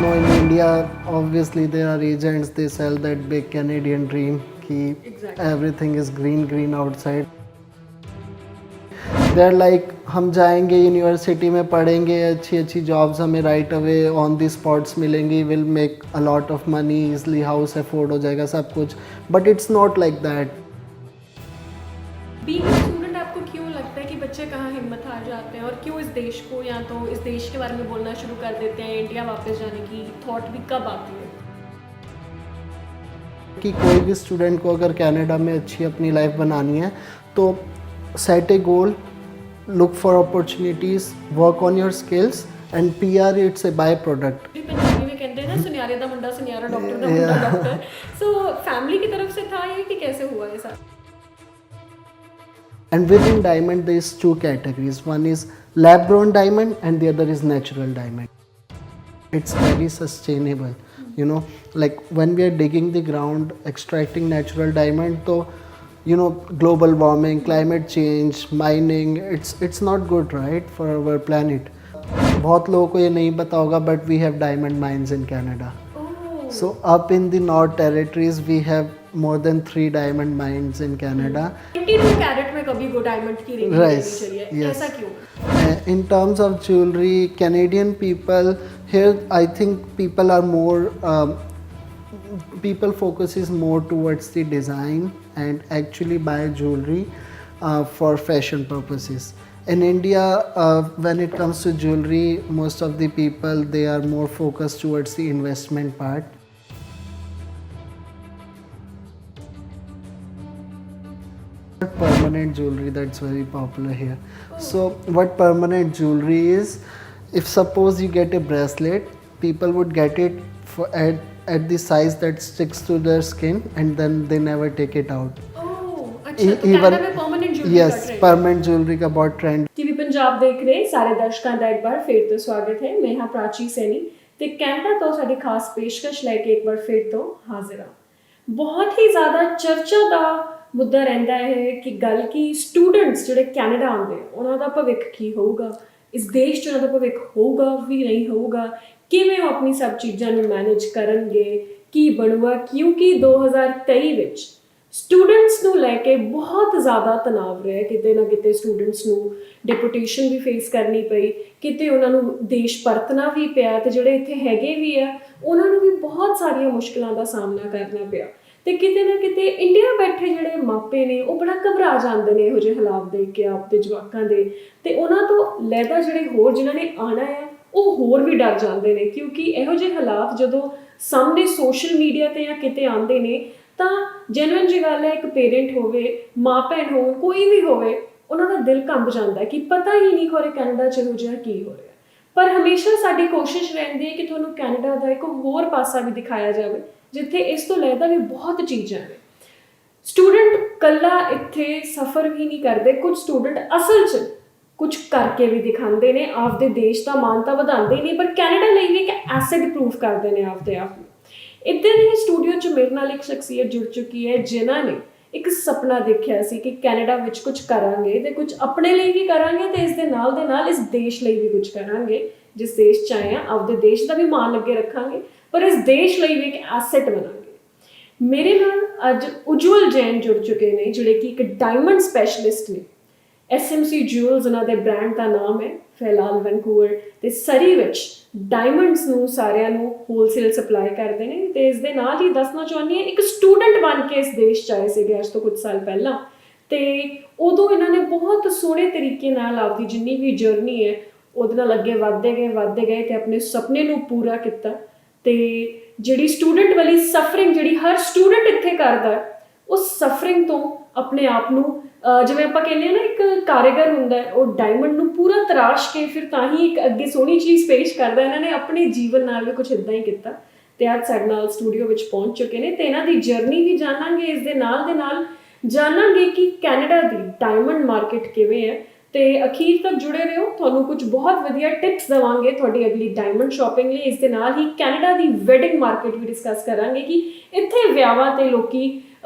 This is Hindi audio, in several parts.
No, in India, obviously there are agents. They sell that big Canadian dream. Ki Exactly. everything is green, green outside. They're like हम जाएंगे यूनिवर्सिटी में पढ़ेंगे अच्छी अच्छी जॉब्स हमें right away on the spots मिलेंगी will make a lot of money easily house afford हो जाएगा सब कुछ but it's not like that. Being student आपको क्यों लगता है कि बच्चे कहाँ हिम्मत हार जाते हैं और क्यों इस देश को या तो इस देश के बारे में बोलना शुरू कर देते हैं, इंडिया वापस जाने की थॉट भी कब आती है? कि कोई भी स्टूडेंट को अगर कनाडा में अच्छी अपनी लाइफ बनानी है तो set A goal look for opportunities work on your skills and PR it's a by product. भी पंजाबी में कहते हैं ना, सुनियारे दा मुंडा सुनियारा, डॉक्टर दा मुंडा डॉक्टर. सो फैमिली की तरफ से था ये कि कैसे हुआ ये सारा? And within diamond, there is two categories. One is lab-grown diamond, and the other is natural diamond. It's very sustainable. You know, like when we are digging the ground, extracting natural diamond, so global warming, climate change, mining, it's not good, right, for our planet. बहुत लोगों को ये नहीं पता होगा, but we have diamond mines in Canada. Oh, So up in the North Territories, we have more than 3 diamond mines in Canada. 22 carat में कभी वो डायमंड की रिंग नहीं लेनी Right. चाहिए, Yes. ऐसा क्यों? In terms of jewelry, Canadian people here, I think people are more. People focuses more towards the design and actually buy jewelry for fashion purposes. In India, when it comes to jewelry, most of the people they are more focused towards the investment part. Permanent jewelry that's very popular here. So what permanent jewelry is, if suppose you get a bracelet, people would get it for at the size that sticks to their skin and then they never take it out. ओह, अच्छा, तो कनाडा में परमानेंट ज्वेलरी का yes, ट्रेंड। permanent jewelry का बहुत trend. ਟੀਵੀ ਪੰਜਾਬ ਦੇਖ ਰਹੇ ਸਾਰੇ ਦਰਸ਼ਕਾਂ ਦਾ ਇੱਕ ਵਾਰ ਫਿਰ ਤੋਂ ਸਵਾਗਤ ਹੈ। ਮੈਂ ਹਾਂ ਪ੍ਰਾਚੀ ਸੈਣੀ ਤੇ ਕੈਨੇਡਾ ਤੋਂ ਸਾਡੀ ਖਾਸ ਪੇਸ਼ਕਸ਼ ਲੈ ਕੇ ਇੱਕ ਵਾਰ ਫਿਰ ਤੋਂ ਹਾਜ਼ਰ ਹਾਂ। ਬਹੁਤ ਹੀ ਜ਼ਿਆਦਾ ਚਰਚਾ ਦਾ ਮੁੱਦਾ ਰਹਿੰਦਾ ਹੈ ਕਿ ਗੱਲ ਕੀ ਸਟੂਡੈਂਟਸ ਜਿਹੜੇ ਕੈਨੇਡਾ ਆਉਂਦੇ ਉਹਨਾਂ ਦਾ ਭਵਿੱਖ ਕੀ ਹੋਊਗਾ, ਇਸ ਦੇਸ਼ 'ਚ ਉਹਨਾਂ ਦਾ ਭਵਿੱਖ ਹੋਊਗਾ ਵੀ ਨਹੀਂ ਹੋਊਗਾ, ਕਿਵੇਂ ਉਹ ਆਪਣੀ ਸਭ ਚੀਜ਼ਾਂ ਨੂੰ ਮੈਨੇਜ ਕਰਨਗੇ, ਕੀ ਬਣੂਗਾ, ਕਿਉਂਕਿ 2023 ਵਿੱਚ ਸਟੂਡੈਂਟਸ ਨੂੰ ਲੈ ਕੇ ਬਹੁਤ ਜ਼ਿਆਦਾ ਤਣਾਅ ਰਿਹਾ। ਕਿਤੇ ਨਾ ਕਿਤੇ ਸਟੂਡੈਂਟਸ ਨੂੰ ਡਿਪੂਟੇਸ਼ਨ ਵੀ ਫੇਸ ਕਰਨੀ ਪਈ, ਕਿਤੇ ਉਹਨਾਂ ਨੂੰ ਦੇਸ਼ ਪਰਤਣਾ ਵੀ ਪਿਆ ਤੇ ਜਿਹੜੇ ਇੱਥੇ ਹੈਗੇ ਵੀ ਆ ਉਹਨਾਂ ਨੂੰ ਵੀ ਬਹੁਤ ਸਾਰੀਆਂ ਮੁਸ਼ਕਿਲਾਂ ਦਾ ਸਾਹਮਣਾ ਕਰਨਾ ਪਿਆ। ਤੇ ਕਿਤੇ ਨਾ ਕਿਤੇ ਇੰਡੀਆ ਬੈਠੇ ਜਿਹੜੇ ਮਾਪੇ ਨੇ ਉਹ ਬੜਾ ਘਬਰਾ ਜਾਂਦੇ ਨੇ ਇਹੋ ਜਿਹੇ ਹਾਲਾਤ ਦੇਖ ਕੇ ਆਪਦੇ ਜਵਾਕਾਂ ਦੇ, ਤੇ ਉਹਨਾਂ ਤੋਂ ਲੈਦਾ ਜਿਹੜੇ ਹੋਰ ਜਿਨ੍ਹਾਂ ਨੇ ਆਉਣਾ ਹੈ ਉਹ ਹੋਰ ਵੀ ਡਰ ਜਾਂਦੇ ਨੇ, ਕਿਉਂਕਿ ਇਹੋ ਜਿਹੇ ਹਾਲਾਤ ਜਦੋਂ ਸਾਹਮਣੇ ਸੋਸ਼ਲ ਮੀਡੀਆ 'ਤੇ ਜਾਂ ਕਿਤੇ ਆਉਂਦੇ ਨੇ ਤਾਂ ਜੈਨੂਇਨ ਜੀ ਗੱਲ ਹੈ, ਇੱਕ ਪੇਰੈਂਟ ਹੋਵੇ, ਮਾਂ ਭੈਣ ਹੋਵੇ, ਕੋਈ ਵੀ ਹੋਵੇ, ਉਹਨਾਂ ਦਾ ਦਿਲ ਕੰਬ ਜਾਂਦਾ ਕਿ ਪਤਾ ਹੀ ਨਹੀਂ ਖੋਰੇ ਕੈਨੇਡਾ 'ਚ ਇਹੋ ਜਿਹਾ ਕੀ ਹੋ ਰਿਹਾ। ਪਰ ਹਮੇਸ਼ਾ ਸਾਡੀ ਕੋਸ਼ਿਸ਼ ਰਹਿੰਦੀ ਹੈ ਕਿ ਤੁਹਾਨੂੰ ਕੈਨੇਡਾ ਦਾ ਇੱਕ ਹੋਰ ਪਾਸਾ ਵੀ ਦਿਖਾਇਆ ਜਾਵੇ ਜਿੱਥੇ ਇਸ ਤੋਂ ਲੈਦਾ ਵੀ ਬਹੁਤ ਚੀਜ਼ਾਂ ਨੇ। ਸਟੂਡੈਂਟ ਇਕੱਲਾ ਇੱਥੇ ਸਫ਼ਰ ਵੀ ਨਹੀਂ ਕਰਦੇ, ਕੁਝ ਸਟੂਡੈਂਟ ਅਸਲ 'ਚ ਕੁਝ ਕਰਕੇ ਵੀ ਦਿਖਾਉਂਦੇ ਨੇ, ਆਪਦੇ ਦੇਸ਼ ਦਾ ਮਾਣ ਤਾਂ ਵਧਾਉਂਦੇ ਹੀ ਨਹੀਂ ਪਰ ਕੈਨੇਡਾ ਲਈ ਵੀ ਇੱਕ ਐਸੈਟ ਪ੍ਰੂਫ ਕਰਦੇ ਨੇ ਆਪਦੇ ਆਪ ਨੂੰ। ਇੱਦਾਂ ਦੇ ਸਟੂਡੀਓ 'ਚ ਮੇਰੇ ਨਾਲ ਇੱਕ ਸ਼ਖਸੀਅਤ ਜੁੜ ਚੁੱਕੀ ਹੈ ਜਿਨ੍ਹਾਂ ਨੇ ਇੱਕ ਸੁਪਨਾ ਦੇਖਿਆ ਸੀ ਕਿ ਕੈਨੇਡਾ ਵਿੱਚ ਕੁਝ ਕਰਾਂਗੇ ਤੇ ਕੁਝ ਆਪਣੇ ਲਈ ਵੀ ਕਰਾਂਗੇ ਤੇ ਇਸ ਦੇ ਨਾਲ ਇਸ ਦੇਸ਼ ਲਈ ਵੀ ਕੁਝ ਕਰਾਂਗੇ। ਜਿਸ ਦੇਸ਼ 'ਚ ਆਏ ਹਾਂ ਆਪਦੇ ਦੇਸ਼ ਦਾ ਵੀ ਮਾਣ ਅੱਗੇ ਰੱਖਾਂਗੇ ਪਰ ਇਸ ਦੇਸ਼ ਲਈ ਵੀ ਇੱਕ ਐਸੈਟ ਬਣਾਂਗੇ। ਮੇਰੇ ਨਾਲ ਅੱਜ ਉਜਵਲ ਜੈਨ ਜੁੜ ਚੁੱਕੇ ਨੇ ਜਿਹੜੇ ਕਿ ਇੱਕ ਡਾਇਮੰਡ ਸਪੈਸ਼ਲਿਸਟ ਨੇ। SMC ਜੂਲਸ ਉਹਨਾਂ ਦੇ ਬ੍ਰਾਂਡ ਦਾ ਨਾਮ ਹੈ। ਫਿਲਹਾਲ ਵੈਨਕੂਵਰ ਤੇ ਸਰੀ ਵਿੱਚ ਡਾਇਮੰਡਸ ਨੂੰ ਸਾਰਿਆਂ ਨੂੰ ਹੋਲਸੇਲ ਸਪਲਾਈ ਕਰਦੇ ਨੇ। ਤੇ ਇਸ ਦੇ ਨਾਲ ਹੀ ਦੱਸਣਾ ਚਾਹੁੰਦੀ ਹਾਂ, ਇੱਕ ਸਟੂਡੈਂਟ ਬਣ ਕੇ ਇਸ ਦੇਸ਼ 'ਚ ਆਏ ਸੀਗੇ ਅੱਜ ਤੋਂ ਕੁਝ ਸਾਲ ਪਹਿਲਾਂ, ਤੇ ਉਦੋਂ ਇਹਨਾਂ ਨੇ ਬਹੁਤ ਸੋਹਣੇ ਤਰੀਕੇ ਨਾਲ ਆਪਦੀ ਜਿੰਨੀ ਵੀ ਜਰਨੀ ਹੈ ਉਹਦੇ ਨਾਲ ਅੱਗੇ ਵੱਧਦੇ ਗਏ ਤੇ ਆਪਣੇ ਸੁਪਨੇ ਨੂੰ ਪੂਰਾ ਕੀਤਾ। ਤੇ ਜਿਹੜੀ ਸਟੂਡੈਂਟ ਵਾਲੀ ਸਫਰਿੰਗ ਜਿਹੜੀ ਹਰ ਸਟੂਡੈਂਟ ਇੱਥੇ ਕਰਦਾ, ਉਸ ਸਫਰਿੰਗ ਤੋਂ ਆਪਣੇ ਆਪ ਨੂੰ ਜਿਵੇਂ ਆਪਾਂ ਕਹਿੰਦੇ ਹਾਂ ਨਾ, ਇੱਕ ਕਾਰੀਗਰ ਹੁੰਦਾ ਉਹ ਡਾਇਮੰਡ ਨੂੰ ਪੂਰਾ ਤਰਾਸ਼ ਕੇ ਫਿਰ ਤਾਂ ਹੀ ਇੱਕ ਅੱਗੇ ਸੋਹਣੀ ਚੀਜ਼ ਪੇਸ਼ ਕਰਦਾ। ਇਹਨਾਂ ਨੇ ਆਪਣੇ ਜੀਵਨ ਨਾਲ ਵੀ ਕੁਝ ਇੱਦਾਂ ਹੀ ਕੀਤਾ ਤੇ ਅੱਜ ਸਾਡੇ ਨਾਲ ਸਟੂਡੀਓ ਵਿੱਚ ਪਹੁੰਚ ਚੁੱਕੇ ਨੇ ਤੇ ਇਹਨਾਂ ਦੀ ਜਰਨੀ ਵੀ ਜਾਣਾਂਗੇ। ਇਸ ਦੇ ਨਾਲ ਜਾਣਾਂਗੇ ਕਿ ਕੈਨੇਡਾ ਦੀ ਡਾਇਮੰਡ ਮਾਰਕੀਟ ਕਿਵੇਂ ਹੈ ਤੇ ਅਖੀਰ ਤੱਕ ਜੁੜੇ ਰਹੋ, ਤੁਹਾਨੂੰ ਕੁਝ ਬਹੁਤ ਵਧੀਆ ਟਿਪਸ ਦੇਵਾਂਗੇ ਤੁਹਾਡੀ ਅਗਲੀ ਡਾਇਮੰਡ ਸ਼ਾਪਿੰਗ ਲਈ। ਇਸ ਦੇ ਨਾਲ ਹੀ ਕੈਨੇਡਾ ਦੀ ਵੈਡਿੰਗ ਮਾਰਕੀਟ ਵੀ ਡਿਸਕਸ ਕਰਾਂਗੇ ਕਿ ਇੱਥੇ ਵਿਆਹਾਂ ਤੇ ਲੋਕੀ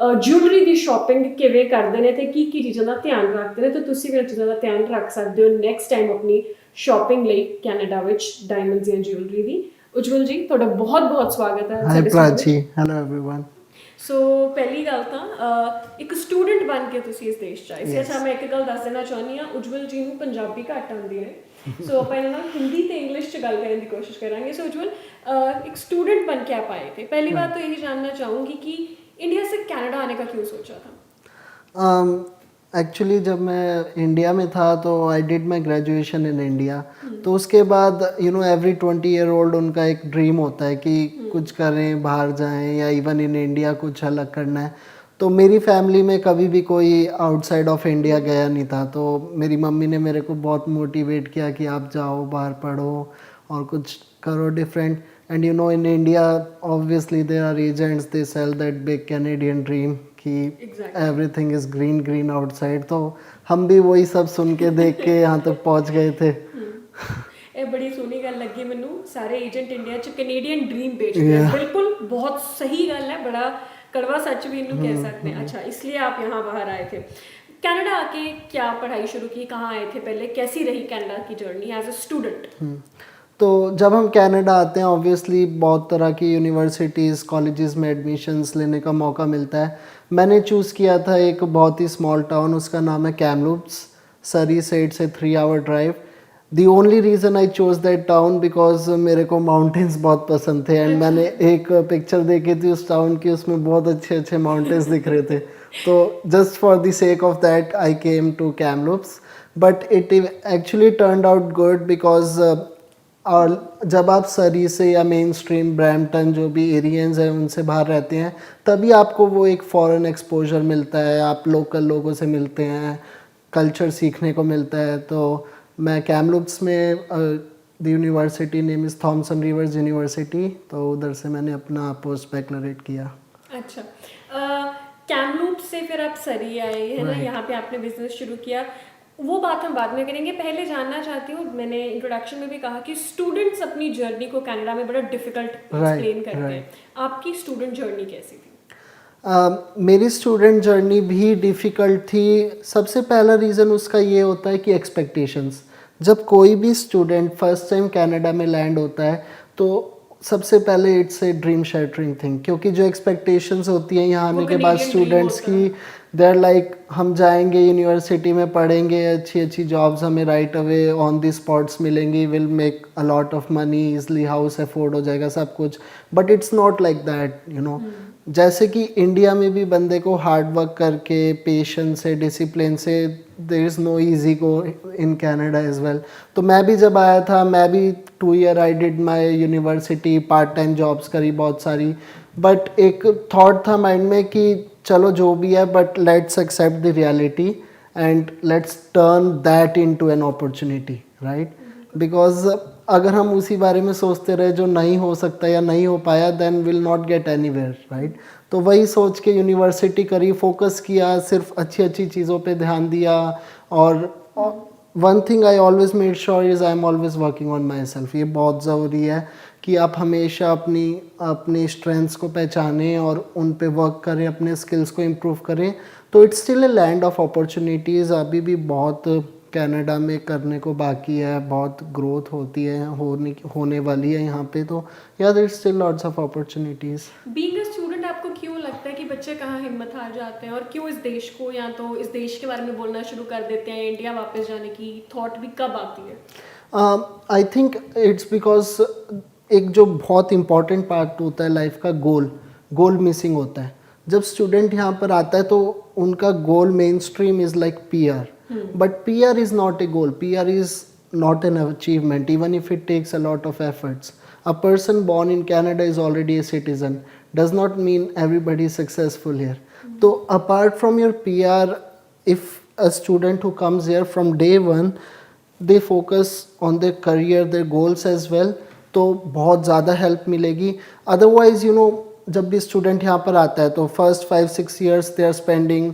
ਜੁਐਲਰੀ ਦੀ ਸ਼ਾਪਿੰਗ ਕਿਵੇਂ ਕਰਦੇ ਨੇ ਤੇ ਕੀ ਚੀਜ਼ਾਂ ਦਾ ਧਿਆਨ ਰੱਖਦੇ ਨੇ, ਤੇ ਤੁਸੀਂ ਵੀ ਇਹ ਚੀਜ਼ਾਂ ਦਾ ਧਿਆਨ ਰੱਖ ਸਕਦੇ ਹੋ ਨੈਕਸਟ ਟਾਈਮ ਆਪਣੀ ਸ਼ਾਪਿੰਗ ਲਈ ਕੈਨੇਡਾ ਵਿੱਚ ਡਾਇਮੰਡਸ ਜਾਂ ਜੁਐਲਰੀ ਦੀ। ਉਜਵਲ ਜੀ ਤੁਹਾਡਾ ਬਹੁਤ-ਬਹੁਤ ਸਵਾਗਤ ਹੈ हाय प्राची, हेलो एवरीवन। ਸੋ ਪਹਿਲੀ ਗੱਲ ਤਾਂ ਇੱਕ ਸਟੂਡੈਂਟ ਬਣ ਕੇ ਤੁਸੀਂ ਇਸ ਦੇਸ਼ 'ਚ ਆਏ ਸੀ। ਅੱਛਾ, ਮੈਂ ਇੱਕ ਗੱਲ ਦੱਸ ਦੇਣਾ ਚਾਹੁੰਦੀ ਹਾਂ, ਉਜਵਲ ਜੀ ਨੂੰ ਪੰਜਾਬੀ ਘੱਟ ਆਉਂਦੀ ਹੈ, ਸੋ ਆਪਾਂ ਇਹਨਾਂ ਨਾਲ ਹਿੰਦੀ ਤੇ इंग्लिश 'ਚ ਗੱਲ ਕਰਨ ਦੀ कोशिश करेंगे। सो उज्जवल, एक स्टूडेंट बन के आप आए थे, पहली बात तो यही जानना चाहूँगी कि इंडिया से कनाडा आने का क्यों सोचा था? एक्चुअली जब मैं इंडिया में था तो आई did my graduation in India. तो उसके बाद एवरी 20 ईयर ओल्ड उनका एक ड्रीम होता है कि कुछ करें, बाहर जाएं, या इवन इन इंडिया कुछ अलग करना है। तो मेरी फैमिली में कभी भी कोई आउटसाइड ऑफ इंडिया गया नहीं था, तो मेरी मम्मी ने मेरे को बहुत मोटिवेट किया कि आप जाओ, बाहर पढ़ो और कुछ करो different. And in India obviously there are agents, they sell that big Canadian dream कि everything is green green outside. तो हम भी वही सब सुन के देख के यहाँ तक पहुँच गए थे। ਇਹ ਬੜੀ ਸੋਹਣੀ ਗੱਲ ਲੱਗੀ ਮੈਨੂੰ, ਸਾਰੇ ਏਜੰਟ ਇੰਡੀਆ 'ਚ ਕੈਨੇਡੀਅਨ ਡ੍ਰੀਮ ਵੇਚਦੇ हैं, बिल्कुल बहुत सही गल है, बड़ा कड़वा सच भी इन्हों कह सकते हैं। अच्छा, इसलिए आप यहाँ बाहर आए थे। कनाडा आके क्या पढ़ाई शुरू की, कहाँ आए थे पहले, कैसी रही कनाडा की जर्नी एज अ स्टूडेंट? तो जब हम कनाडा आते हैं ऑब्वियसली बहुत तरह की यूनिवर्सिटीज़ कॉलेजेस में एडमिशन्स लेने का मौका मिलता है। मैंने चूज़ किया था एक बहुत ही स्मॉल टाउन, उसका नाम है कैमलूप्स, सरी से it's a 3 hour drive. The only reason I chose that town because मेरे को माउंटेन्स बहुत पसंद थे, एंड मैंने एक पिक्चर देखी थी उस टाउन की, उसमें बहुत अच्छे अच्छे माउंटेन्स दिख रहे थे। तो just for the sake of that I came to Kamloops, but it actually turned out good because और जब आप सरी से या मेन स्ट्रीम ब्रैम्पटन जो भी एरियंस हैं उनसे बाहर रहते हैं, तभी आपको वो एक फ़ॉरेन एक्सपोजर मिलता है, आप लोकल लोगों से मिलते हैं, कल्चर सीखने को मिलता है। तो मैं कैमलूप्स में the university name is Thompson Rivers university, तो उधर से मैंने अपना पोस्ट बैकलरेट किया। अच्छा, कैमलूप्स से फिर आप सरी आए, है ना, यहाँ पे आपने बिजनेस शुरू किया, वो बात हम बाद में करेंगे। पहले जानना चाहती हूँ, मैंने इंट्रोडक्शन में भी कहा कि स्टूडेंट्स अपनी जर्नी को कनाडा में बड़ा डिफिकल्ट एक्सप्लेन करते हैं। आपकी स्टूडेंट जर्नी कैसी थी? मेरी स्टूडेंट जर्नी भी डिफ़िकल्ट थी। सबसे पहला रीज़न उसका ये होता है कि एक्सपेक्टेशंस। जब कोई भी स्टूडेंट फर्स्ट टाइम कनाडा में लैंड होता है तो सबसे पहले it's a dream shattering thing, क्योंकि जो एक्सपेक्टेशंस होती हैं यहाँ आने के बाद स्टूडेंट्स की, दे आर लाइक हम जाएंगे यूनिवर्सिटी में पढ़ेंगे, अच्छी अच्छी जॉब्स हमें right away on the spots मिलेंगी, will make a lot of money, easily house afford हो जाएगा सब कुछ। But it's not like that. जैसे कि इंडिया में भी बंदे को हार्ड वर्क करके, पेशेंस से, डिसिप्लिन से, there is no easy go in Canada as well. तो मैं भी जब आया था, मैं भी 2 year I did my university, part time jobs करी बहुत सारी, बट एक थॉट था माइंड में कि चलो जो भी है, but let's accept the reality and let's turn that into an opportunity, right? Because अगर हम उसी बारे में सोचते रहे जो नहीं हो सकता या नहीं हो पाया, then will not get anywhere, right? तो वही सोच के यूनिवर्सिटी करी, फोकस किया, सिर्फ अच्छी अच्छी चीज़ों पे ध्यान दिया। और one thing I always made sure is I am always working on my self. ये बहुत ज़रूरी है कि आप हमेशा अपनी स्ट्रेंथ्स को पहचानें और उन पे वर्क करें, अपने स्किल्स को इम्प्रूव करें। तो it's still a land of opportunities. अभी भी बहुत कनाडा में करने को बाकी है, बहुत ग्रोथ होती है, होने वाली है यहाँ पे। तो yeah there still lots of opportunities. Being a student आपको क्यों लगता है कि बच्चे कहाँ हिम्मत हार जाते हैं, और क्यों इस देश को, या तो इस देश के बारे में बोलना शुरू कर देते हैं, इंडिया वापस जाने की थॉट भी कब आती है? आई थिंक इट्स बिकॉज एक जो बहुत इम्पॉर्टेंट पार्ट होता है लाइफ का, गोल मिसिंग होता है। जब स्टूडेंट यहाँ पर आता है तो उनका goal mainstream is like PR, but PR is not a goal. PR is not an achievement, even if it takes a lot of efforts. A person born in Canada is already a citizen. Does not mean everybody is successful here. So apart from your PR, if a student who comes here from day one, they focus on their career, their goals as well, तो बहुत ज़्यादा हेल्प मिलेगी। अदरवाइज जब भी स्टूडेंट यहाँ पर आता है तो first 5-6 years they are spending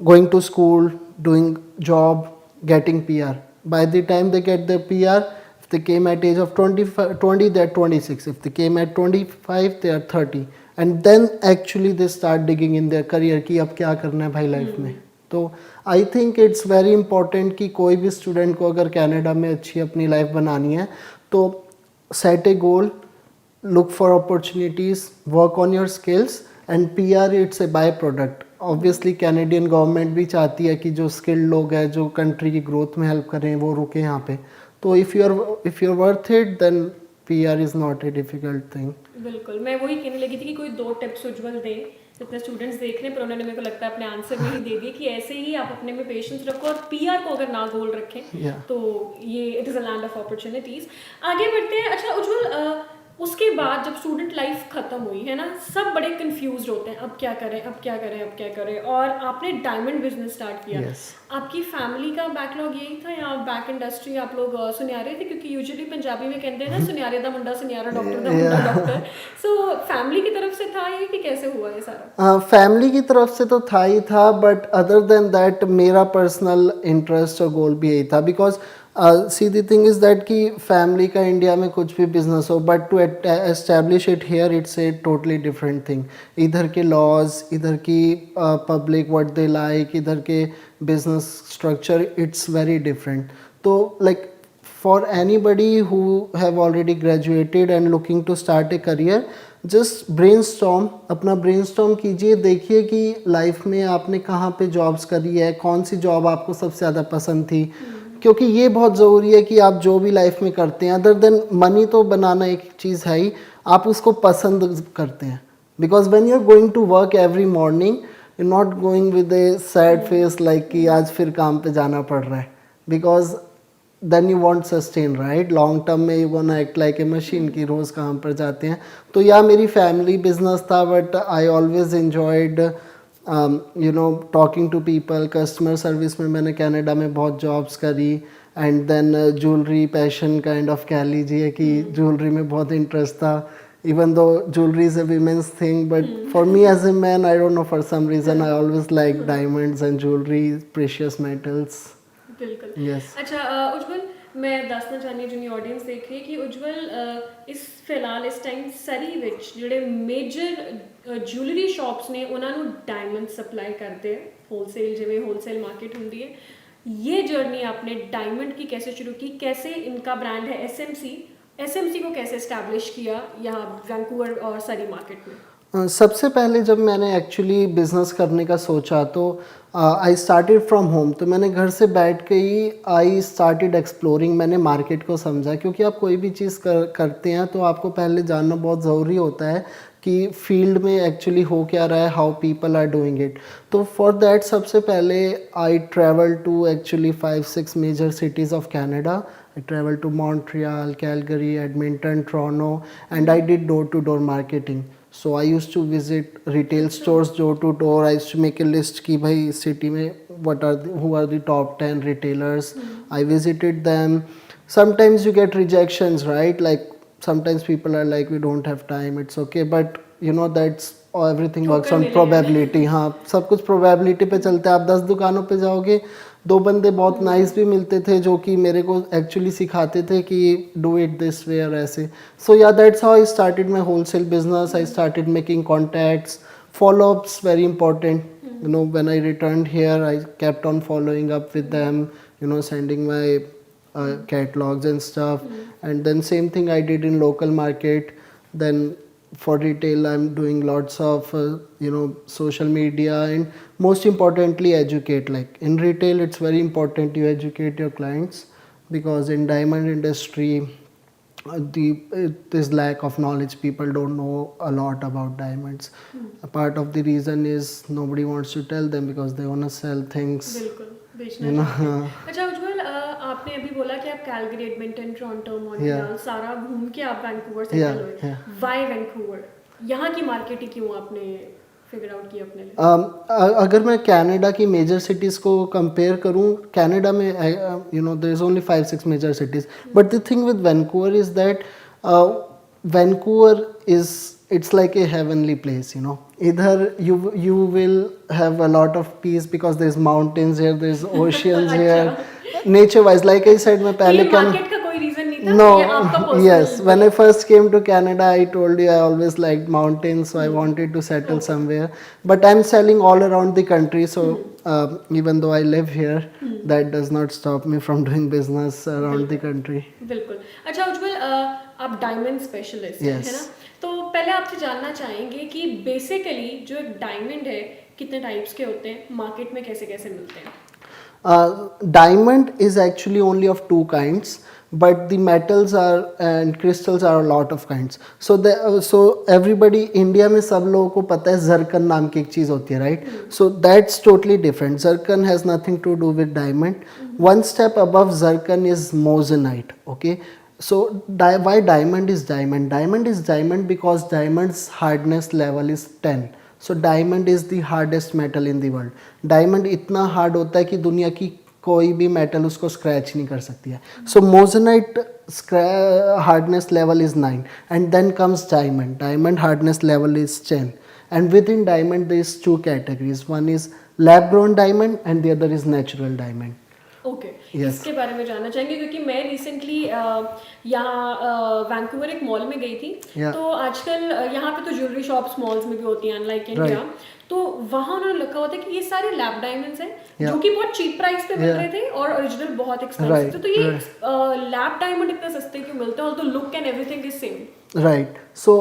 going to school, doing job, getting PR. By the time they get their PR, if they came at age of 20, they are 26. If they came at 25, they are 30. And then actually they start digging in their career कि अब क्या करना है भाई लाइफ में। तो I think it's very important कि कोई भी स्टूडेंट को अगर कनाडा में अच्छी अपनी लाइफ बनानी है तो set A goal, look for opportunities, work on your skills, and PR it's a by product. Obviously Canadian government भी चाहती है कि जो स्किल्ड लोग हैं जो कंट्री की ग्रोथ में हेल्प करें वो रुके यहाँ पे. तो if you are worth it then PR is not a difficult thing. बिल्कुल, मैं वही कहने लगी थी कि कोई 2 टिप्स उज्जवल दें, जितने स्टूडेंट्स देख रहे हैं, पर उन्होंने मेरे को लगता है अपने आंसर में ही दे दिए कि ऐसे ही आप अपने में पेशेंस रखो और पीआर को अगर ना गोल रखें Yeah. तो ये it is a land of opportunities. आगे बढ़ते हैं. अच्छा उज्जवल, उसके बाद जब स्टूडेंट लाइफ खत्म हुई है ना, सब बड़े कंफ्यूज होते हैं, अब क्या करें, अब क्या करें, अब क्या करें, और आपने डायमंड बिजनेस स्टार्ट किया. Yes. आपकी फैमिली का बैकलॉग यही था या बैक इंडस्ट्री आप लोग सुनियारे थे? क्योंकि यूजुअली पंजाबी में कहते हैं ना सुनियारे दा मुंडा सुनियारा, डॉक्टर दा मुंडा डॉक्टर. सो फैमिली की तरफ से था ये कि कैसे हुआ ये सारा? फैमिली की तरफ से तो था ही था, बट अदर देन दैट मेरा पर्सनल इंटरेस्ट और गोल भी यही था. Because see the thing is that कि फैमिली का इंडिया में कुछ भी बिजनेस हो, but to establish it here it's a totally different thing. इधर के लॉज, इधर की पब्लिक व्हाट दे लाइक, इधर के business structure, it's very different. तो like for anybody who have already graduated and looking to start a career, just brainstorm. अपना brainstorm कीजिए, देखिए कि लाइफ में आपने कहाँ पे जॉब्स करी है, कौन सी जॉब आपको सबसे ज़्यादा पसंद थी. क्योंकि ये बहुत ज़रूरी है कि आप जो भी लाइफ में करते हैं, अदर देन मनी तो बनाना एक चीज़ है ही, आप उसको पसंद करते हैं. Because when you are going to work every morning, you not going with a sad face like कि आज फिर काम पे जाना पड़ रहा है. Because then you won't sustain, right? Long term में you gonna act like a machine कि रोज़ काम पर जाते हैं. तो या मेरी फैमिली बिजनेस था, but I always enjoyed you know talking to people. Customer service में मैंने कनाडा में बहुत जॉब्स करी. And then jewellery passion kind of कह लीजिए कि ज्वेलरी में बहुत इंटरेस्ट था. Even though jewelry is a women's thing, but for me as a man, I don't know, for some reason I always like diamonds and jewelry, precious metals. बिल्कुल. Yes. अच्छा उज्जवल, मैं ਦੱਸਣਾ ਚਾਹੁੰਦੀ ਹਾਂ ਜਿੰਨੀ ਆਡੀਅנס ਦੇਖ ਰਹੀ ਹੈ ਕਿ ਉज्जवल ਇਸ ਫਿਲਹਾਲ ਇਸ ਟਾਈਮ ਸਰੀ ਵਿੱਚ ਜਿਹੜੇ ਮੇਜਰ ज्वेलरी ਸ਼ਾਪਸ ਨੇ ਉਹਨਾਂ ਨੂੰ डायमंड सप्लाई करते हैं होलसेल, जिਵੇਂ होलसेल मार्केट ਹੁੰਦੀ है. ये जर्नी आपने डायमंड की कैसे शुरू की? कैसे इनका ब्रांड है एसएमसी को कैसे इस्टेब्लिश किया यहाँ वैंकूवर और सरी मार्केट में? सबसे पहले जब मैंने एक्चुअली बिज़नेस करने का सोचा तो आई स्टार्टेड फ्रॉम होम. तो मैंने घर से बैठ के ही आई स्टार्टेड एक्सप्लोरिंग. मैंने मार्केट को समझा, क्योंकि आप कोई भी चीज़ करते हैं तो आपको पहले जानना बहुत ज़रूरी होता है कि फील्ड में एक्चुअली हो क्या रहा है, how people are doing it. तो फॉर दैट सबसे पहले I travel to actually 5-6 major cities of Canada. I traveled to Montreal, Calgary, Edmonton, Toronto, and I did door-to-door marketing. So I used to visit retail stores door to door. I used to make a list कि भाई city में who are the top 10 retailers. I visited them. Sometimes you get rejections, right? Like sometimes people are like, we don't have time. It's okay, but you know that's everything works on probability. हाँ, सब कुछ probability पे चलता है. आप 10 दुकानों पे जाओगे, 2 बंदे बहुत नाइस भी मिलते थे जो कि मेरे को एक्चुअली सिखाते थे कि डू इट दिस वे और ऐसे. सो या that's how I started my wholesale business. I started making contacts, follow-ups very important. You know, when I returned here, I kept on following up with them, you know, sending my catalogs and stuff. And then same thing I did in local market. Then for retail, I'm doing lots of, you know, social media, and most importantly, educate. Like in retail, it's very important you educate your clients, because in diamond industry, this lack of knowledge, people don't know a lot about diamonds. A part of the reason is nobody wants to tell them because they want to sell things. बिल्कुल बेचना चाहते हैं. अच्छा उज्जवल, आपने अभी बोला कि आप कैलगरी, एडमिंटन, टोरंटो, मॉन्ट्रियल सारा घूम के आप वैंकूवर सेटल हुए. Why Vancouver? यहाँ की मार्केट ही क्यों आपने फिगर आउट की अपने लिए? अगर मैं कनाडा की मेजर सिटीज़ को कंपेयर करूँ, कनाडा में you know there is only 5-6 major cities, but the thing with Vancouver is that Vancouver is it's like a heavenly place, you know. Either you will have a lot of peace because there's mountains here, there's oceans here. Nature wise, like I said, मैं पहले मार्केट का कोई रीजन नहीं था. No, ये आपका personal yes. When I first came to Canada, I told you I always liked mountains, so I wanted to settle somewhere. But I'm selling all around the country, so even though I live here, that does not stop me from doing business around the country. बिल्कुल। अच्छा उज्जवल, आप डायमंड स्पेशलिस्ट हैं, Yes. है ना? तो पहले आपसे जानना चाहेंगे कि बेसिकली जो एक डायमंड है कितने टाइप्स के होते हैं, मार्केट में कैसे कैसे मिलते हैं? Diamond is actually only of two kinds, but the metals are and crystals are a lot of kinds. So everybody India में सब लोगों को पता है zircon नाम की एक चीज़ होती है, right? So that's totally different. Zircon has nothing to do with diamond. One step above zircon is moissanite. Okay. So why diamond is diamond? Diamond is diamond because diamond's hardness level is 10. So diamond is the hardest metal in the world. Diamond इतना हार्ड होता है कि दुनिया की कोई भी मेटल उसको स्क्रैच नहीं कर सकती है. So moissanite hardness level is 9 and then comes diamond. Diamond hardness level is 10 and within diamond there is two categories. One is lab grown diamond and the other is natural diamond. Okay, Yes. इसके बारे में जानना चाहेंगे क्योंकि मैं रिसेंटली यहाँ वैंकूवर एक मॉल में गई थी. Yeah. तो आजकल यहाँ पे तो ज्वेलरी शॉप्स मॉल्स में भी होती हैं अनलाइक Right. इंडिया. तो वहाँ उन्होंने लिखा होता है कि ये सारे लैब डायमंड्स हैं Yeah. जो कि बहुत चीप प्राइस पे मिल Yeah. रहे थे और ओरिजिनल बहुत एक्सपेंसिव Right, थे. तो ये right. लैब डायमंड इतने सस्ते क्यों मिलते हैं? Although look and everything is same. Right. So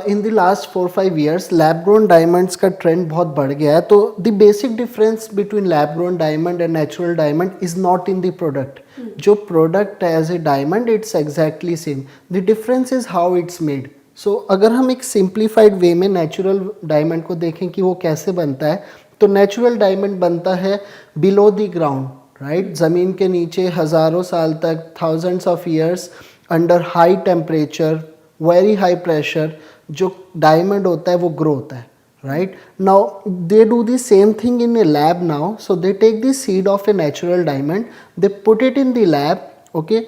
in the last 4-5 years lab grown diamonds का ट्रेंड बहुत बढ़ गया है. तो the basic difference between lab grown diamond and natural diamond is not in the product. जो प्रोडक्ट है as a diamond it's exactly same. The difference is how it's made. So अगर हम एक सिंप्लीफाइड वे में नेचुरल डायमंड को देखें कि वो कैसे बनता है, तो नेचुरल डायमंड बनता है बिलो द ग्राउंड, राइट. ज़मीन के नीचे हज़ारों साल तक, thousands of years under high temperature, very high pressure, जो डायमंड होता है वो ग्रो होता है, right. Now they do the same thing in a lab now. So they take the seed of a natural diamond, they put it in the lab. Okay,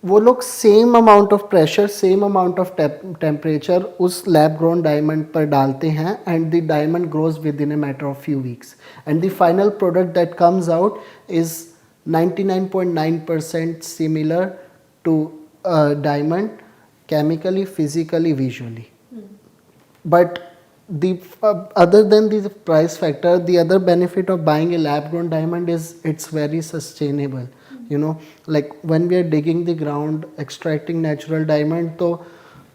वो लोग same amount of pressure, same amount of temperature उस लैब ग्रोन डायमंड पर डालते हैं and the diamond grows with in a matter of few weeks and the final product that comes out is 99.9% similar to diamond, chemically, physically, visually. But the other than the price factor, the other benefit of buying a lab grown diamond is it's very sustainable. You know, like when we are digging the ground, extracting natural diamond, so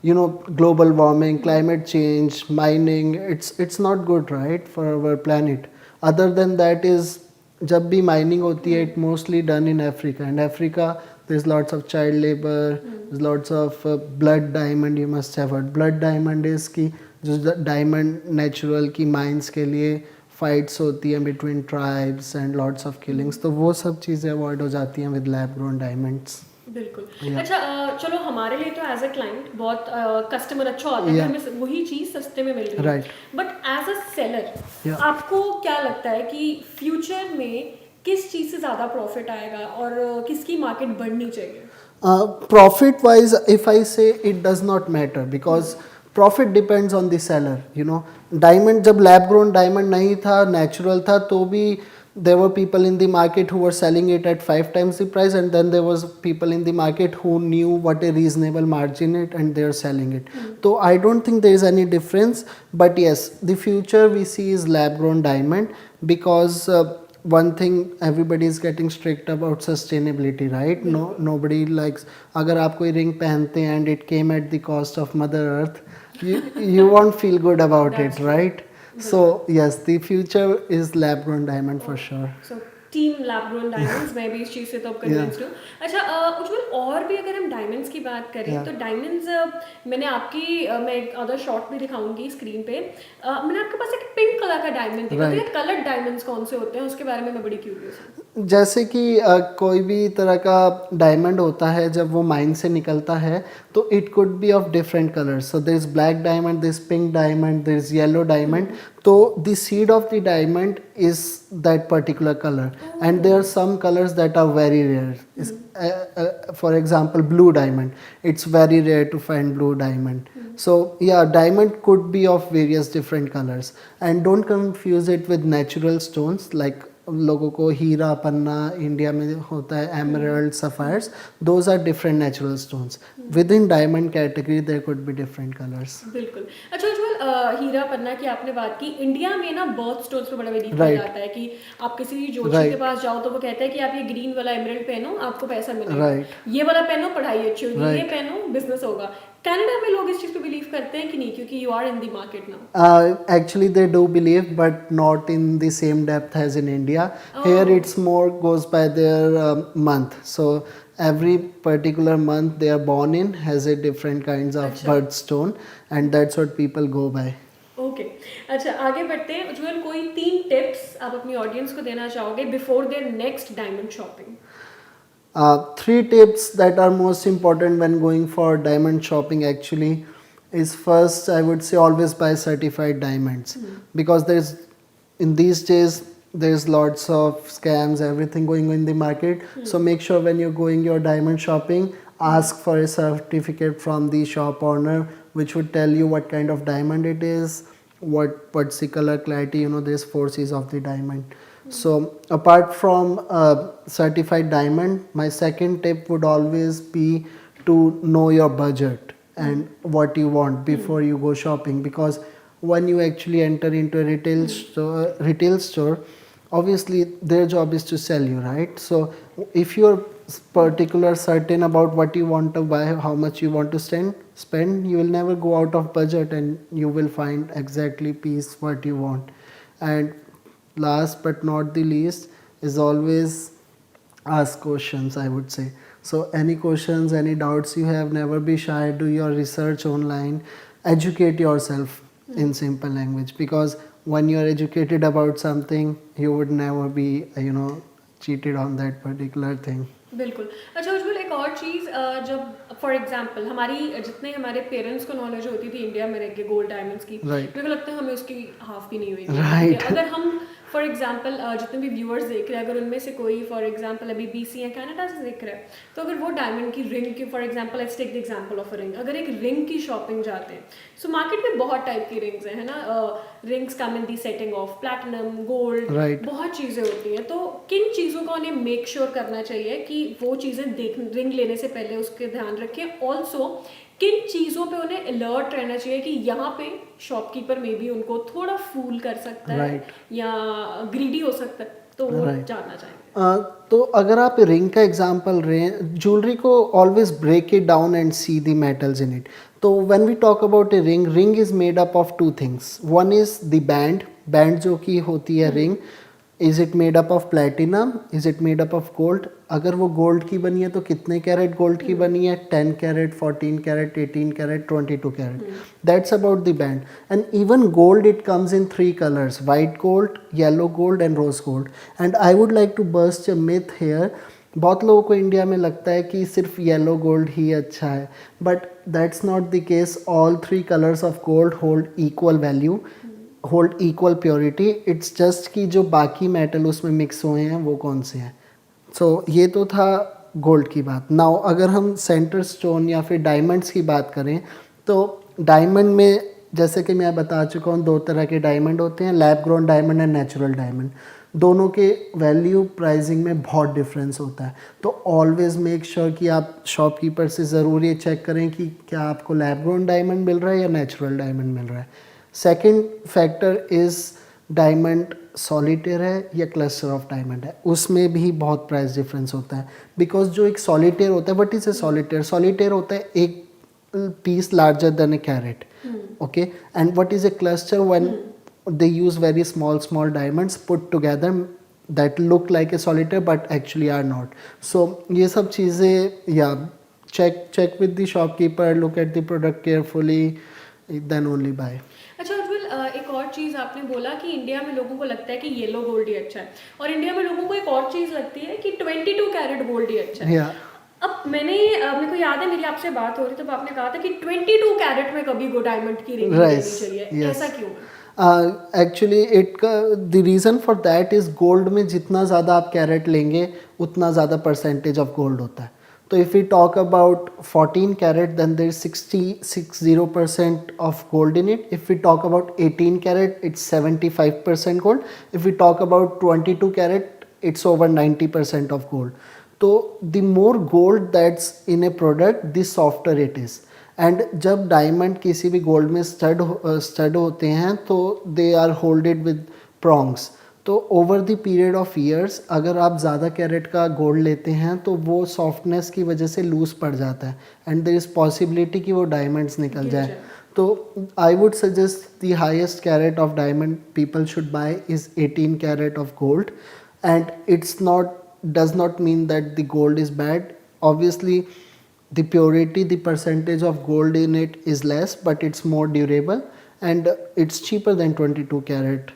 you know, global warming, climate change, mining, it's not good, right, for our planet. Other than that is, जब भी माइनिंग होती है, it mostly done in Africa and Africa there is lots of child labour, lots of blood diamond. You must have heard blood diamond is की जो डायमंड नेचुरल की माइंस के लिए फाइट्स होती हैं between tribes and lots of killings, तो वो सब चीज़ें अवॉइड हो जाती हैं विद लैब ग्रोन डायमंड्स. बिल्कुल. Yeah. अच्छा, चलो हमारे लिए तो एज अ क्लाइंट बहुत कस्टमर अच्छा होता है कि Yeah. हमें वही चीज़ सस्ते में मिल रही है. Right. But as a seller Yeah. आपको क्या लगता है कि फ्यूचर में किस चीज़ से ज़्यादा प्रॉफिट आएगा और किसकी मार्केट बढ़नी चाहिए? Profit wise, if I say, it does not matter because profit depends on the seller. You know, diamond जब lab grown diamond नहीं था, natural था, तो भी there were people in the market who were selling it at 5 times the price, and then there was people in the market who knew what a reasonable margin it and they are selling it. So I don't think there is any difference, but yes, the future we see is lab grown diamond because one thing, everybody is getting strict about sustainability, right? Nobody likes, अगर आप कोई ring पहनते हैं and it came at the cost of Mother Earth, you won't feel good about it, right? So yes, the future is lab grown diamond for sure. So team lab grown diamonds, मैं भी इस चीज़ से तो अब कन्विंस्ड हूँ. अच्छा उज्जवल, और भी अगर हम डायमंड्स की बात करें Yeah. तो डायमंड्स मैंने आपकी मैं एक अदर शॉट भी दिखाऊंगी स्क्रीन पे. मैंने आपके पास एक पिंक कलर का डायमंड दिखा. तो ये कलर्ड डायमंड्स कौन से होते हैं उसके बारे में मैं बड़ी क्यूरियस हूँ. जैसे कि कोई भी तरह का डायमंड होता है, जब वो माइन से निकलता है तो it could be of different colours. So there is black diamond, there is pink diamond, there is yellow diamond. तो the seed of the diamond is that particular colour and there are some colours that are very rare. For example blue diamond, it's very rare to find blue diamond. So yeah, diamond could be of various different colors, and don't confuse it with natural stones like लोगों को हीरा पन्ना इंडिया में होता है, emerald, sapphires, those are different natural stones. Within diamond category there could be different colours. बिल्कुल. अच्छा उज्जवल, हीरा पन्ना की आपने बात की. इंडिया में ना बर्थ स्टोन्स पे बड़ा बिलीव किया Right. जाता है कि आप किसी भी जोशी Right. के पास जाओ तो वो कहता है कि आप ये ग्रीन वाला एमरल्ड पहनो, आपको पैसा मिलेगा. Right. ये वाला पहनो, पढ़ाई अच्छी होगी. ये Right. पहनो, बिजनेस होगा. कनाडा में लोग इस चीज़ पे बिलीव करते हैं कि नहीं, क्योंकि you are in the market now? Actually, they do believe, but not in the same depth as in India. Here, it's more goes by their month. So every particular month they are born in has a different kinds of अच्छा. birthstone, and that's what people go by. Okay. अच्छा आगे बढ़ते हैं. उज्जवल, कोई 3 टिप्स आप अपनी ऑडियंस को देना चाहोगे before their next diamond shopping? 3 tips that are most important when going for diamond shopping actually is, first I would say always buy certified diamonds, because there's in these days there's lots of scams, everything going on in the market. So make sure when you're going your diamond shopping, ask for a certificate from the shop owner which would tell you what kind of diamond it is, what's the color clarity, you know, there's 4 C's of the diamond. So apart from certified diamond, my second tip would always be to know your budget and what you want before you go shopping, because when you actually enter into a retail store, obviously their job is to sell you, right? So if you're particular certain about what you want to buy, how much you want to spend, you will never go out of budget and you will find exactly piece what you want. And last but not the least is always ask questions, I would say. So any questions, any doubts you have, never be shy, do your research online, educate yourself in simple language, because when you are educated about something, you would never be cheated on that particular thing. बिल्कुल. अच्छा उज्जवल, एक और चीज़, जब फॉर एग्जांपल जितने हमारे पेरेंट्स को नॉलेज होती थी इंडिया में रह के गोल्ड डायमंड्स की, Right. मेरे को लगता है हमें उसकी हाफ भी नहीं हुई. Right. अगर हम फॉर एग्जांपल जितने भी व्यूअर्स देख रहे हैं, अगर उनमें से कोई फॉर एग्जांपल अभी BC या कनाडा से देख रहे हैं, तो अगर वो डायमंड की रिंग की, for example let's take the example of a ring, अगर एक रिंग की शॉपिंग जाते हैं, सो मार्केट में बहुत टाइप की रिंग्स हैं, है ना. Rings come in the setting of platinum, gold, Right. बहुत चीज़ें होती हैं. तो किन चीज़ों का उन्हें मेक श्योर करना चाहिए कि वो चीज़ें रिंग लेने से पहले उसके ध्यान रखें? ऑल्सो किन चीज़ों पे उन्हें अलर्ट रहना चाहिए कि यहाँ पे शॉपकीपर में भी उनको थोड़ा फूल कर सकता है, Right. या ग्रीडी हो सकता है, तो वो Right. जानना चाहेंगे. तो अगर आप रिंग का एग्जांपल लें, ज्वेलरी को always break it down and see the metals in it. तो when we talk about a ring is made up of 2 things. One is the band जो कि होती है ring, is it made up of platinum, is it made up of gold. अगर वो गोल्ड की बनी है तो कितने कैरेट गोल्ड की बनी है? 10 carat, 14 carat, 18 carat, 22 carat. That's about the band. And even gold, it comes in 3 colours, white gold, yellow gold and rose gold. And I would like to burst a myth here. बहुत लोगों को इंडिया में लगता है कि सिर्फ येलो गोल्ड ही अच्छा है, but that's not the case. All 3 colours of gold hold equal value, hold equal purity. It's just कि जो बाकी मेटल उसमें मिक्स हुए हैं वो कौन से हैं. सो ये तो था गोल्ड की बात. नाउ अगर हम सेंटर स्टोन या फिर डायमंड्स की बात करें, तो डायमंड में जैसे कि मैं बता चुका हूँ 2 तरह के डायमंड होते हैं, lab grown diamond and natural diamond. दोनों के वैल्यू प्राइसिंग में बहुत डिफरेंस होता है. तो ऑलवेज मेक श्योर कि आप शॉपकीपर से ज़रूर ये चेक करें कि क्या आपको लैब ग्रोन डायमंड मिल रहा है या नेचुरल डायमंड मिल रहा है. Second factor is diamond solitaire है या क्लस्टर ऑफ डायमंड है, उसमें भी बहुत प्राइस डिफरेंस होता है. बिकॉज जो एक सॉलिटेयर होता है, व्हाट इज ए सॉलिटेयर होता है एक piece larger than a carat, okay. And what is a cluster? When they use very small diamonds put together that look like a solitaire but actually are not. So ये सब चीज़ें, या check with the shopkeeper, look at the product carefully, then only buy. अच्छा उज्जवल, एक और चीज़ आपने बोला कि इंडिया में लोगों को लगता है कि येलो गोल्ड ही अच्छा है, और इंडिया में लोगों को एक और चीज़ लगती है कि 22 कैरेट गोल्ड ही अच्छा है. Yeah. अब मेरे को याद है मेरी आपसे बात हो रही तब आपने कहा था कि 22 कैरेट में कभी डायमंड की रिंग लेनी चाहिए. Yes. ऐसा क्यों? Actually the reason for that is gold में जितना ज़्यादा आप कैरेट लेंगे उतना ज़्यादा परसेंटेज ऑफ गोल्ड होता है. So if we talk about 14 carat, then there's 60% of gold in it. If we talk about 18 carat, it's 75% gold. If we talk about 22 carat, it's over 90% of gold. So the more gold that's in a product, the softer it is. And जब डायमंड किसी भी गोल्ड में स्टड होते हैं तो they are holded with prongs. तो over the period of years अगर आप ज़्यादा कैरेट का गोल्ड लेते हैं तो वो सॉफ्टनेस की वजह से लूज पड़ जाता है एंड देयर इज़ पॉसिबिलिटी कि वो डायमंड्स निकल जाए. तो I would suggest the highest carat of diamond people should buy is 18 carat of gold. And it's not does not mean that the gold is bad. Obviously the purity, the percentage of gold in it is less, but it's more durable and it's cheaper than 22 carat.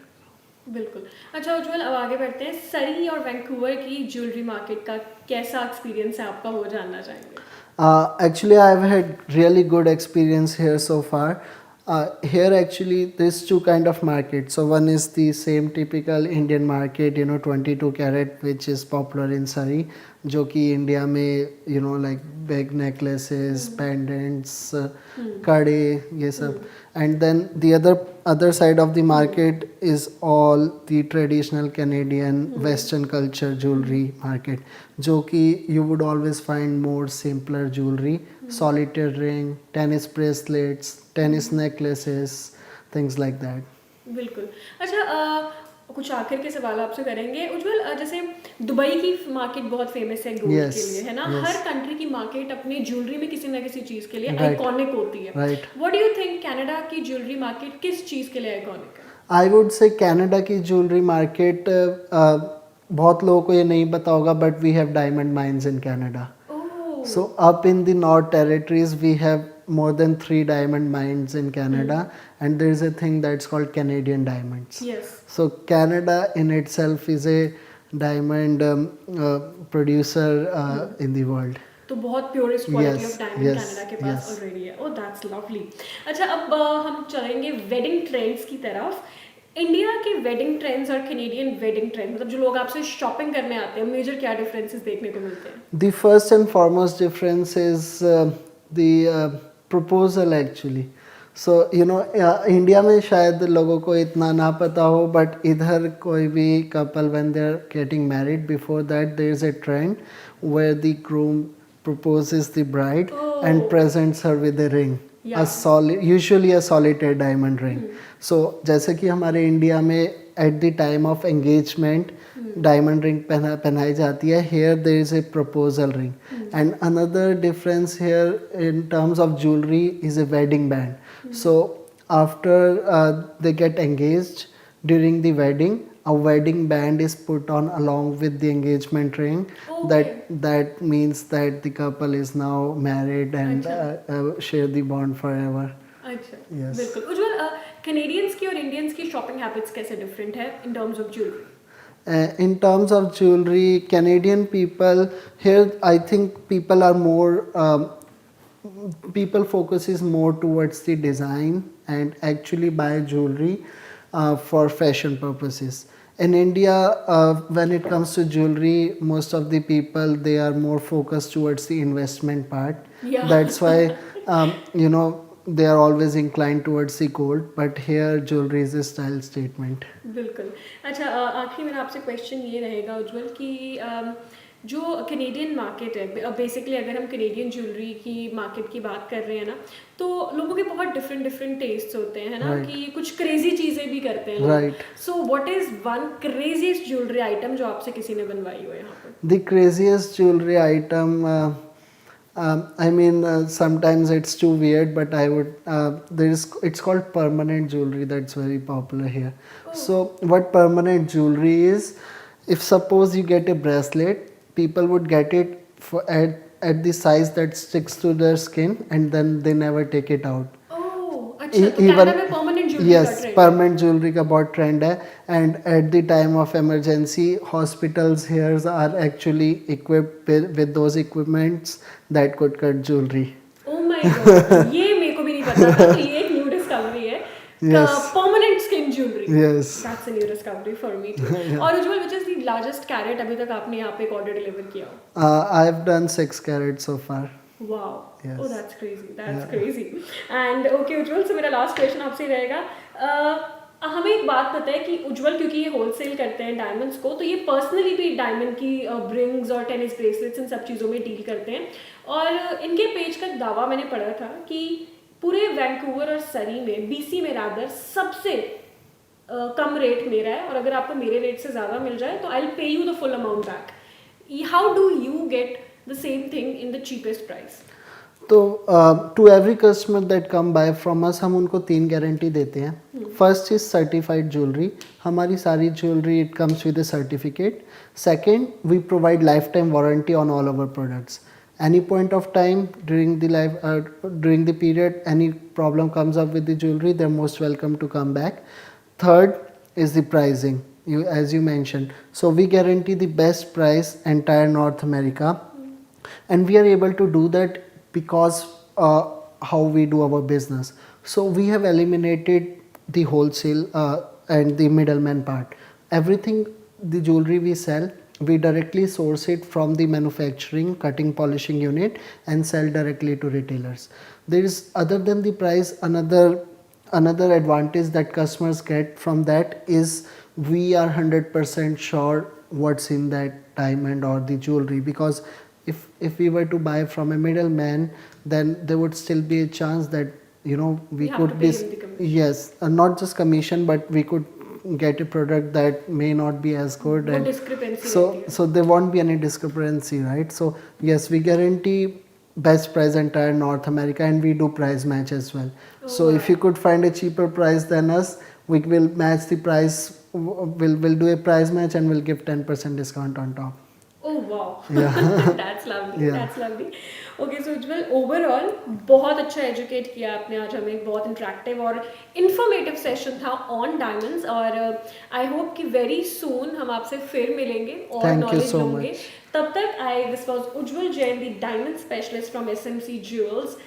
बिल्कुल. अच्छा उज्जवल, अब आगे बढ़ते हैं. सरी और वैंकूवर की ज्वेलरी मार्केट का कैसा एक्सपीरियंस है आपका, वो जानना चाहेंगे. Actually I've had really good experience here so far. Here actually there's two kind of market. So one is the same typical Indian market, 22 carat, which is popular in Surrey, जो कि इंडिया में like big necklaces, pendants, कड़े, ये सब. And then the other side of the market is all the traditional Canadian Western culture jewelry market, जो कि you would always find more simpler jewelry, solitaire ring, tennis bracelets, tennis necklaces, things like that. बिल्कुल. अच्छा कुछ आखिर के सवाल आपसे करेंगे उज्जवल. जैसे दुबई की मार्केट बहुत फेमस है गोल्ड Yes, के लिए, है ना. yes. हर कंट्री की मार्केट अपनी ज्वेलरी में किसी ना किसी चीज़ के लिए Right. आइकॉनिक होती है. Right. What do you think Canada की ज्वेलरी मार्केट किस चीज़ के लिए आइकॉनिक है? आई वुड से कनाडा की ज्वेलरी मार्केट बहुत लोगों को ये नहीं पता होगा, but we have diamond mines in Canada. So up in the North Territories, we have more than 3 diamond mines in Canada, and there is a thing that's called Canadian diamonds. Yes. So Canada in itself is a diamond producer in the world. तो बहुत purest quality Yes, of diamond yes, Canada के पास yes. ऑलरेडी है. Oh that's lovely. अच्छा अब हम चलेंगे वेडिंग ट्रेंड्स की तरफ. इंडिया के वेडिंग ट्रेंड्स और कैनेडियन वेडिंग ट्रेंड्स, मतलब जो लोग आपसे शॉपिंग करने आते हैं, मेजर क्या डिफरेंसेस देखने को मिलते हैं? The first and foremost difference is the proposal actually. So India में शायद लोगों को इतना ना पता हो, बट इधर कोई भी couple when they are getting married, before that there is a trend where the groom proposes the bride and presents her with a ring. Usually a solitaire diamond ring. So जैसे कि हमारे इंडिया में at the time of engagement diamond ring पहनाई जाती है, here there is a proposal ring. And another difference here in terms of jewelry is a wedding band. So after they get engaged, during the wedding, a wedding band is put on along with the engagement ring. That means that the couple is now married and share the bond forever. अच्छा. Yes. बिल्कुल. उज्जवल, कैनेडियंस की और इंडियंस की शॉपिंग हैबिट्स कैसे डिफरेंट है in terms of jewellery? In terms of jewelry, Canadian people here, I think people focuses more towards the design and actually buy jewelry for fashion purposes. In India, when it comes to jewelry, most of the people, they are more focused towards the investment part. Yeah. That's why they are always inclined towards the gold, but here jewelry is a style statement. बिल्कुल. अच्छा आखिरी मेरा आपसे क्वेश्चन ये रहेगा उज्जवल कि जो कैनेडियन मार्केट है, बेसिकली अगर हम कैनेडियन ज्वेलरी की मार्केट की बात कर रहे हैं ना, तो लोगों के बहुत डिफरेंट टेस्ट होते हैं, है ना. Right. कि कुछ क्रेजी चीज़ें भी करते हैं लोग. Right. So what is one craziest jewellery item जो आपसे किसी ने बनवाई हो यहाँ पर? The craziest jewelry item, I mean, sometimes it's too weird, but I would, it's called permanent jewelry, that's very popular here. So what permanent jewelry is, if suppose you get a bracelet, people would get it at the size that sticks to their skin, and then they never take it out. अच्छा, तो कनाडा में परमानेंट ज्वेलरी का Yes, ट्रेंड. permanent jewelry का बहुत ट्रेंड है. And at the time of emergency, hospitals here are actually equipped with those equipments that could cut jewelry. Oh my God, ये मेरे को भी नहीं पता था. तो ये एक न्यू डिस्कवरी है. Yes. Permanent skin jewellery. Jewellery Yes. That's a new discovery for me too और उज्जवल which is the largest carat अभी तक आपने यहाँ पे एक ऑर्डर डिलीवर किया हो I've done 6 carats so far. Wow. Yes. Oh, that's crazy. That's crazy. And okay, उज्जवल से मेरा लास्ट क्वेश्चन आपसे ही रहेगा हमें एक बात पता है कि उज्जवल क्योंकि ये होलसेल करते हैं डायमंड्स को तो ये पर्सनली भी डायमंड की रिंग्स और टेनिस ब्रेसलेट्स इन सब चीज़ों में डील करते हैं और इनके पेज का एक दावा मैंने पढ़ा था कि पूरे वैंकूवर और सरी में बीसी में रादर सबसे कम रेट मेरा है और अगर आपको मेरे रेट से ज़्यादा मिल जाए तो I will pay you the full amount back how do you get the same thing in the cheapest price तो to every customer that come buy from us हम उनको 3 गारंटी देते हैं. First is certified jewellery. हमारी सारी jewellery it comes with a certificate. Second, we provide lifetime warranty on all our products. Any point of time during the period any problem comes up with the jewelry, they're most welcome to come back. Third is the pricing. As you mentioned, so we guarantee the best price entire North America, and we are able to do that because how we do our business. So we have eliminated the wholesale and the middleman part. Everything, the jewelry we sell, we directly source it from the manufacturing cutting polishing unit and sell directly to retailers. There is, other than the price, another advantage that customers get from that is we are 100% sure what's in that diamond or the jewelry, because if we were to buy from a middleman, then there would still be a chance that we have could to be pay him the commission. yes, not just commission, but we could get a product that may not be as good, वो and discrepancy so रहती है. so there won't be any discrepancy, right? So yes, we guarantee best price entire North America, and we do price match as well. So if you could find a cheaper price than us, we will match the price. We'll do a price match and we'll give 10% discount on top. Oh wow. Yeah. That's lovely. Yeah. That's lovely. Okay, so Ujjwal overall बहुत अच्छा एजुकेट किया आपने आज हमें. एक बहुत इंटरेक्टिव और इन्फॉर्मेटिव सेशन था ऑन डायमंड्स और आई होप कि वेरी सून हम आपसे फिर मिलेंगे और Thank you knowledge so लूंगे. much. तब तक this was Ujjwal Jain the diamond specialist from SMC Jewels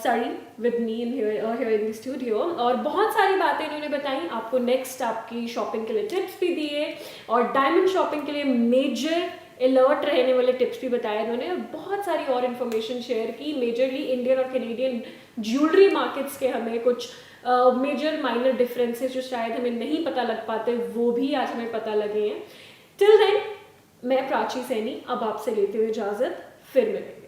Surrey with me here in the studio. और बहुत सारी बातें इन्होंने बताई आपको. नेक्स्ट आपकी शॉपिंग के लिए टिप्स भी दिए और डायमंड शॉपिंग के लिए मेजर अलर्ट रहने वाले टिप्स भी बताए इन्होंने और बहुत सारी और इन्फॉर्मेशन शेयर की. मेजरली इंडियन और कैनेडियन ज्वेलरी मार्केट्स के हमें कुछ मेजर माइनर डिफरेंसेस जो शायद हमें नहीं पता लग पाते वो भी आज हमें पता लगे हैं. टिल देन मैं प्राची सैनी अब आपसे लेते हुए इजाज़त. फिर मिलेंगे.